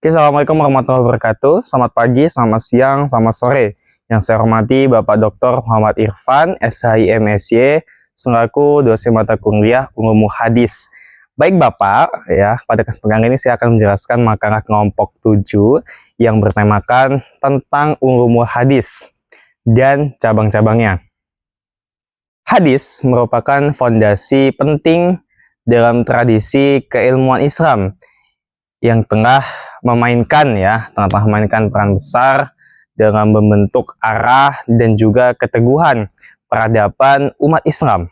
Oke, Assalamualaikum warahmatullahi wabarakatuh. Selamat pagi, selamat siang, selamat sore. Yang saya hormati Bapak Dr. Muhammad Irfan, SHIM SY, selaku dosen mata kuliah Ulumul Hadis. Baik Bapak, ya, pada kesempatan ini saya akan menjelaskan makalah kelompok 7 yang bertemakan tentang Ulumul Hadis dan cabang-cabangnya. Hadis merupakan fondasi penting dalam tradisi keilmuan Islam yang tengah memainkan peran besar dalam membentuk arah dan juga keteguhan peradaban umat Islam.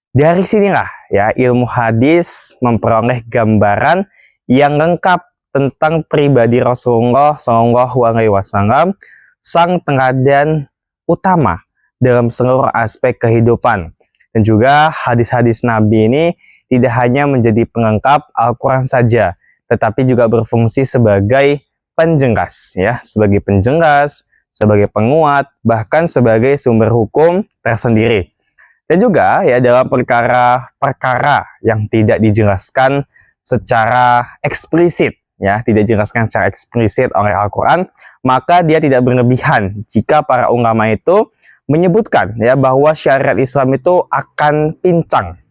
Dari sinilah ilmu hadis memperoleh gambaran yang lengkap tentang pribadi Rasulullah SAW, sang teladan utama dalam seluruh aspek kehidupan. Dan juga hadis-hadis Nabi ini tidak hanya menjadi pelengkap Al-Quran saja, tetapi juga berfungsi sebagai penjelas, sebagai penjelas, sebagai penguat, bahkan sebagai sumber hukum tersendiri. Dan juga dalam perkara-perkara yang tidak dijelaskan secara eksplisit, tidak dijelaskan secara eksplisit oleh Al-Quran, maka dia tidak berlebihan jika para ulama itu menyebutkan bahwa syariat Islam itu akan pincang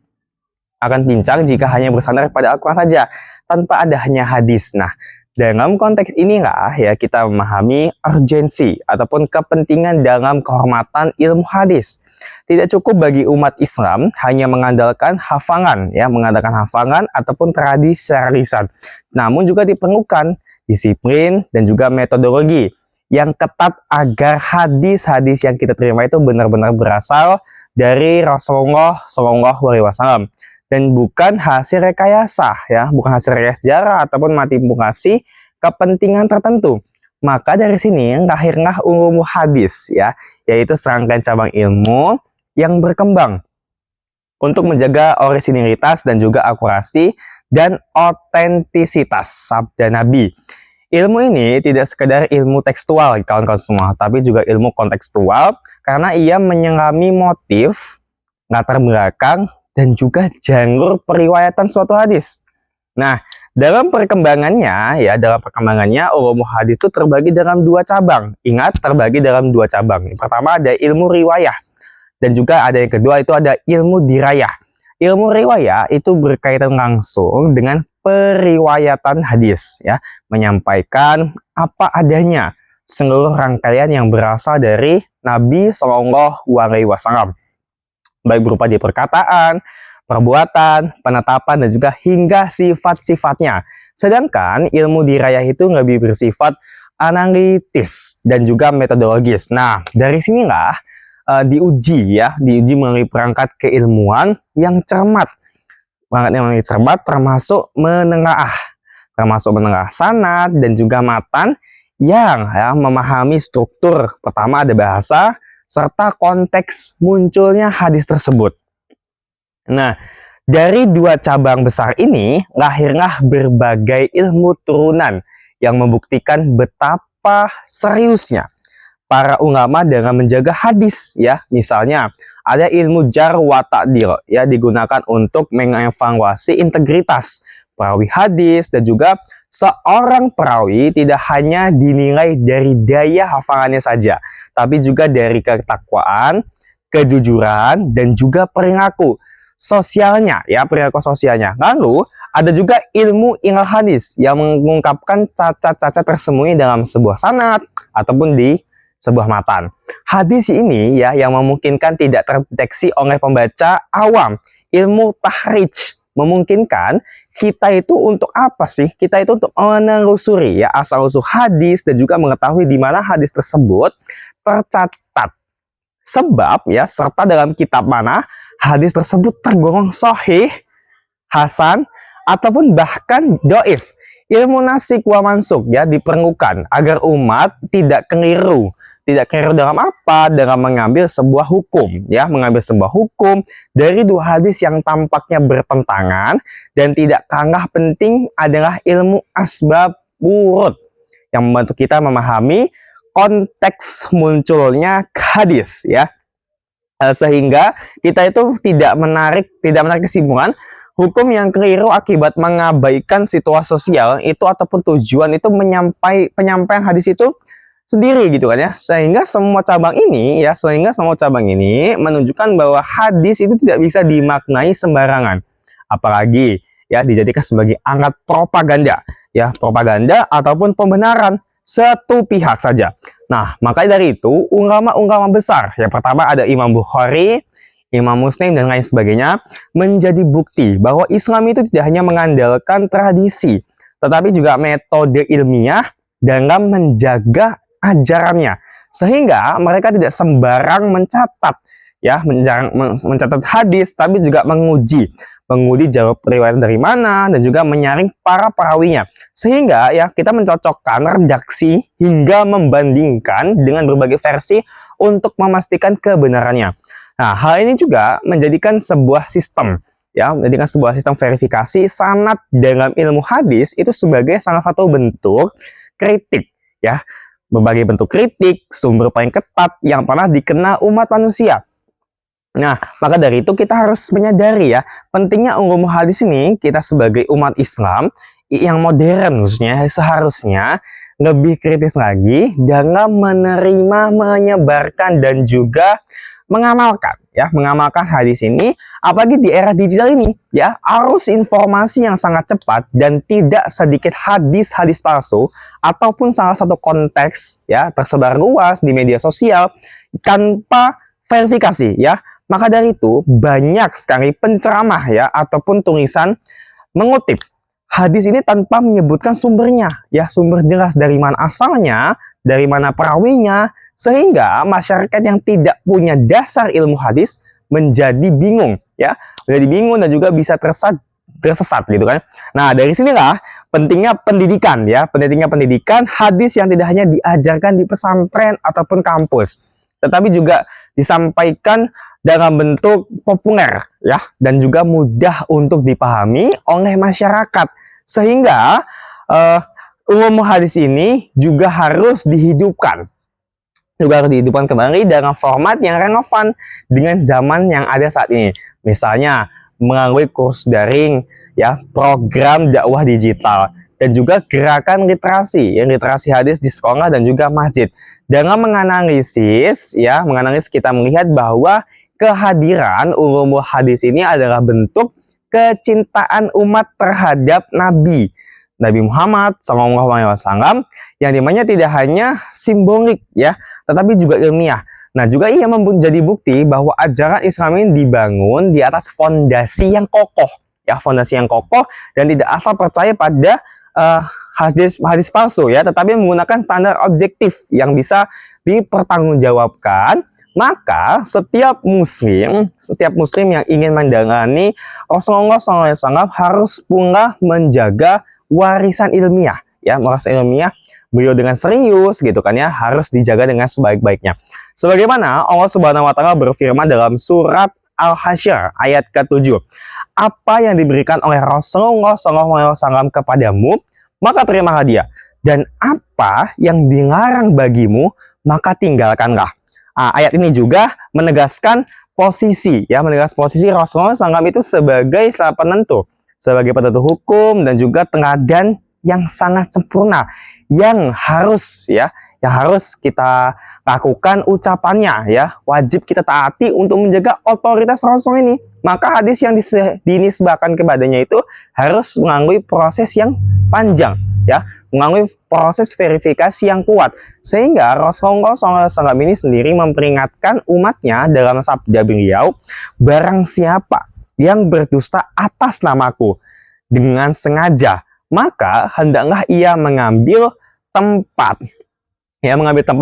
jika hanya bersandar pada Al-Quran saja tanpa adanya hadis. Nah, dalam konteks inilah kita memahami urgensi ataupun kepentingan dalam kehormatan ilmu hadis. Tidak cukup bagi umat Islam hanya mengandalkan hafalan, ataupun tradisi secara lisan. Namun juga diperlukan disiplin dan juga metodologi yang ketat agar hadis-hadis yang kita terima itu benar-benar berasal dari Rasulullah SAW dan bukan hasil rekayasa, bukan hasil rekayasa sejarah ataupun manipulasi kepentingan tertentu. Maka dari sini lahirlah ulumul hadis, yaitu serangkaian cabang ilmu yang berkembang untuk menjaga orisinilitas dan juga akurasi dan otentisitas sabda Nabi. Ilmu ini tidak sekedar ilmu tekstual kawan-kawan semua, tapi juga ilmu kontekstual karena ia menyelami motif, latar belakang, dan juga jalur periwayatan suatu hadis. Nah, dalam perkembangannya, ulumul hadis itu terbagi dalam dua cabang. Ingat, terbagi dalam dua cabang. Yang pertama ada ilmu riwayah, dan juga ada yang kedua itu ada ilmu dirayah. Ilmu riwayah itu berkaitan langsung dengan periwayatan hadis, menyampaikan apa adanya seluruh rangkaian yang berasal dari Nabi SAW, baik berupa di perkataan, perbuatan, penetapan, dan juga hingga sifat-sifatnya. Sedangkan ilmu dirayah itu lebih bersifat analitis dan juga metodologis. Nah, dari sinilah diuji melalui perangkat keilmuan yang cermat. Termasuk menelaah sanad dan juga matan yang memahami struktur. Pertama ada bahasa serta konteks munculnya hadis tersebut. Nah, dari dua cabang besar ini lahirlah berbagai ilmu turunan yang membuktikan betapa seriusnya para ulama dalam menjaga hadis, Misalnya ada ilmu jar wa ta'dil, digunakan untuk mengevaluasi integritas perawi hadis, dan juga seorang perawi tidak hanya dinilai dari daya hafalannya saja, tapi juga dari ketakwaan, kejujuran, dan juga perilaku sosialnya, perilaku sosialnya. Lalu ada juga ilmu ilal hadis yang mengungkapkan cacat-cacat tersembunyi dalam sebuah sanad ataupun di sebuah matan. Hadis ini yang memungkinkan tidak terdeteksi oleh pembaca awam. Ilmu tahrij memungkinkan kita itu untuk apa sih? Kita itu untuk menelusuri asal-usul hadis dan juga mengetahui di mana hadis tersebut tercatat. Sebab serta dalam kitab mana hadis tersebut tergolong sahih, hasan, ataupun bahkan doif. Ilmu nasik wa mansuk diperlukan agar umat tidak keliru. Tidak keliru dalam apa? Dalam mengambil sebuah hukum, mengambil sebuah hukum dari dua hadis yang tampaknya bertentangan. Dan tidak kalah penting adalah ilmu asbab wurud yang membantu kita memahami konteks munculnya hadis, sehingga kita itu tidak menarik kesimpulan Hukum yang keliru akibat mengabaikan situasi sosial itu ataupun tujuan itu penyampaian hadis itu sendiri gitu kan ya. Sehingga semua cabang ini menunjukkan bahwa hadis itu tidak bisa dimaknai sembarangan. Apalagi ya dijadikan sebagai alat propaganda, ya, propaganda ataupun pembenaran satu pihak saja. Nah, makanya dari itu ulama-ulama besar, yang pertama ada Imam Bukhari, Imam Muslim, dan lain sebagainya, menjadi bukti bahwa Islam itu tidak hanya mengandalkan tradisi, tetapi juga metode ilmiah dalam menjaga ajarannya. Sehingga mereka tidak sembarang mencatat, ya, mencatat hadis, tapi juga menguji jalur riwayat dari mana, dan juga menyaring para perawinya. Sehingga ya kita mencocokkan redaksi hingga membandingkan dengan berbagai versi untuk memastikan kebenarannya. Nah, hal ini juga menjadikan sebuah sistem verifikasi sanad dalam ilmu hadis itu sebagai salah satu bentuk kritik, ya. Berbagai bentuk kritik, sumber paling ketat yang pernah dikenal umat manusia. Nah, maka dari itu kita harus menyadari ya, pentingnya ilmu hadis ini kita sebagai umat Islam yang modern khususnya seharusnya lebih kritis lagi dalam menerima, menyebarkan, dan juga mengamalkan hadis ini, apalagi di era digital ini, ya, arus informasi yang sangat cepat dan tidak sedikit hadis palsu ataupun salah satu konteks ya tersebar luas di media sosial tanpa verifikasi, ya. Maka dari itu banyak sekali penceramah ya ataupun tulisan mengutip hadis ini tanpa menyebutkan sumbernya, ya, sumber jelas dari mana asalnya, dari mana perawinya, sehingga masyarakat yang tidak punya dasar ilmu hadis menjadi bingung, ya, menjadi bingung dan juga bisa tersesat gitu kan. Nah, dari sinilah pentingnya pendidikan, ya, pendidikan hadis yang tidak hanya diajarkan di pesantren ataupun kampus, tetapi juga disampaikan dalam bentuk populer, ya, dan juga mudah untuk dipahami oleh masyarakat. Sehingga ilmu hadis ini juga harus dihidupkan kembali dalam format yang relevan dengan zaman yang ada saat ini. Misalnya melalui kurs daring, ya, program dakwah digital, dan juga gerakan literasi hadis di sekolah dan juga masjid. Dalam menganalisis kita melihat bahwa kehadiran ulumul hadis ini adalah bentuk kecintaan umat terhadap Nabi Muhammad SAW, yang dimana tidak hanya simbolik, ya, tetapi juga ilmiah. Nah, juga ia menjadi bukti bahwa ajaran Islam ini dibangun di atas fondasi yang kokoh, ya, dan tidak asal percaya pada hadis palsu, ya, tetapi menggunakan standar objektif yang bisa dipertanggungjawabkan. Maka setiap muslim yang ingin mendalami Rasulullah SAW harus pula menjaga warisan ilmiah, ya, beliau dengan serius gitu kan, ya, harus dijaga dengan sebaik-baiknya. Sebagaimana Allah Subhanahu wa taala berfirman dalam surat Al-Hasyr ayat ke-7, apa yang diberikan oleh Rasulullah SAW kepadamu, maka terimalah dia, dan apa yang dilarang bagimu, maka tinggalkanlah. Ayat ini juga menegaskan posisi Rasulullah SAW itu sebagai penentu hukum dan juga teladan yang sangat sempurna, yang harus kita lakukan ucapannya, ya, wajib kita taati untuk menjaga otoritas Rasul ini. Maka hadis yang dinisbahkan kepadanya itu harus melalui proses yang panjang, ya, melalui proses verifikasi yang kuat, sehingga Rasulullah SAW ini sendiri memperingatkan umatnya dalam sabda beliau, barang siapa yang berdusta atas namaku dengan sengaja, maka hendaklah ia mengambil tempat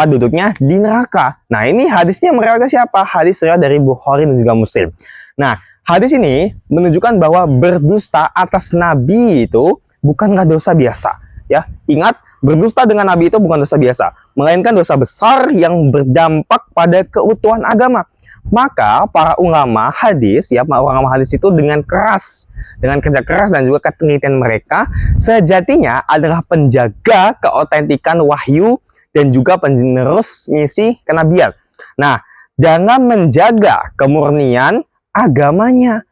duduknya di neraka. Nah, ini hadisnya meriwayatkan siapa? Hadis riwayat dari Bukhari dan juga Muslim. Nah, hadis ini menunjukkan bahwa berdusta atas Nabi itu bukanlah dosa biasa, ya. Ingat, berdusta dengan Nabi itu bukan dosa biasa, melainkan dosa besar yang berdampak pada keutuhan agama. Maka para ulama hadis itu dengan kerja keras dan juga ketelitian mereka sejatinya adalah penjaga keotentikan wahyu dan juga penerus misi kenabian. Nah, dalam menjaga kemurnian agamanya,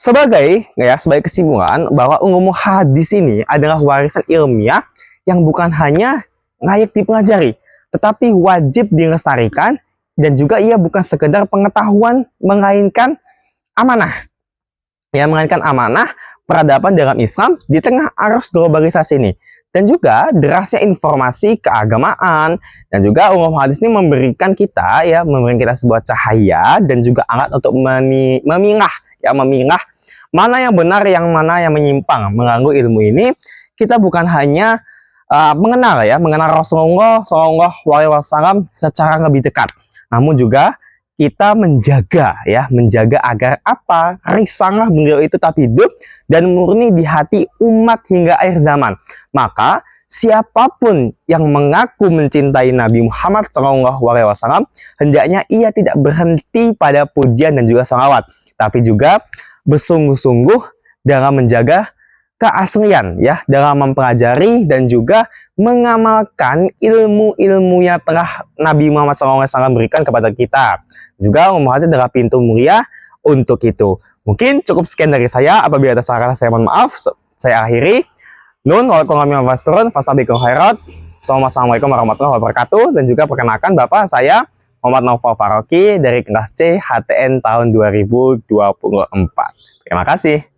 Sebagai kesimpulan bahwa ilmu hadis ini adalah warisan ilmiah yang bukan hanya layak dipelajari, tetapi wajib dilestarikan, dan juga ia bukan sekedar pengetahuan, melainkan amanah. Ya, melainkan amanah peradaban dalam Islam di tengah arus globalisasi ini. Dan juga derasnya informasi keagamaan, dan juga ulum hadis ini memberikan kita sebuah cahaya dan juga alat untuk memilah mana yang benar, yang mana yang menyimpang. Melalui ilmu ini kita bukan hanya mengenal Rasulullah SAW secara lebih dekat, namun juga kita menjaga agar risalah beliau itu tetap hidup dan murni di hati umat hingga akhir zaman. Maka siapapun yang mengaku mencintai Nabi Muhammad SAW, hendaknya ia tidak berhenti pada pujian dan juga salawat, tapi juga bersungguh-sungguh dalam menjaga keaslian, dalam mempelajari dan juga mengamalkan ilmu-ilmu yang telah Nabi Muhammad SAW berikan kepada kita. Juga ilmu hadis adalah pintu mulia untuk itu. Mungkin cukup sekian dari saya. Apabila ada salah kata, saya mohon maaf. Saya akhiri. Assalamualaikum warahmatullahi wabarakatuh. Dan juga perkenalkan Bapak saya Muhammad Naufal Faroki dari kelas C HTN tahun 2024. Terima kasih.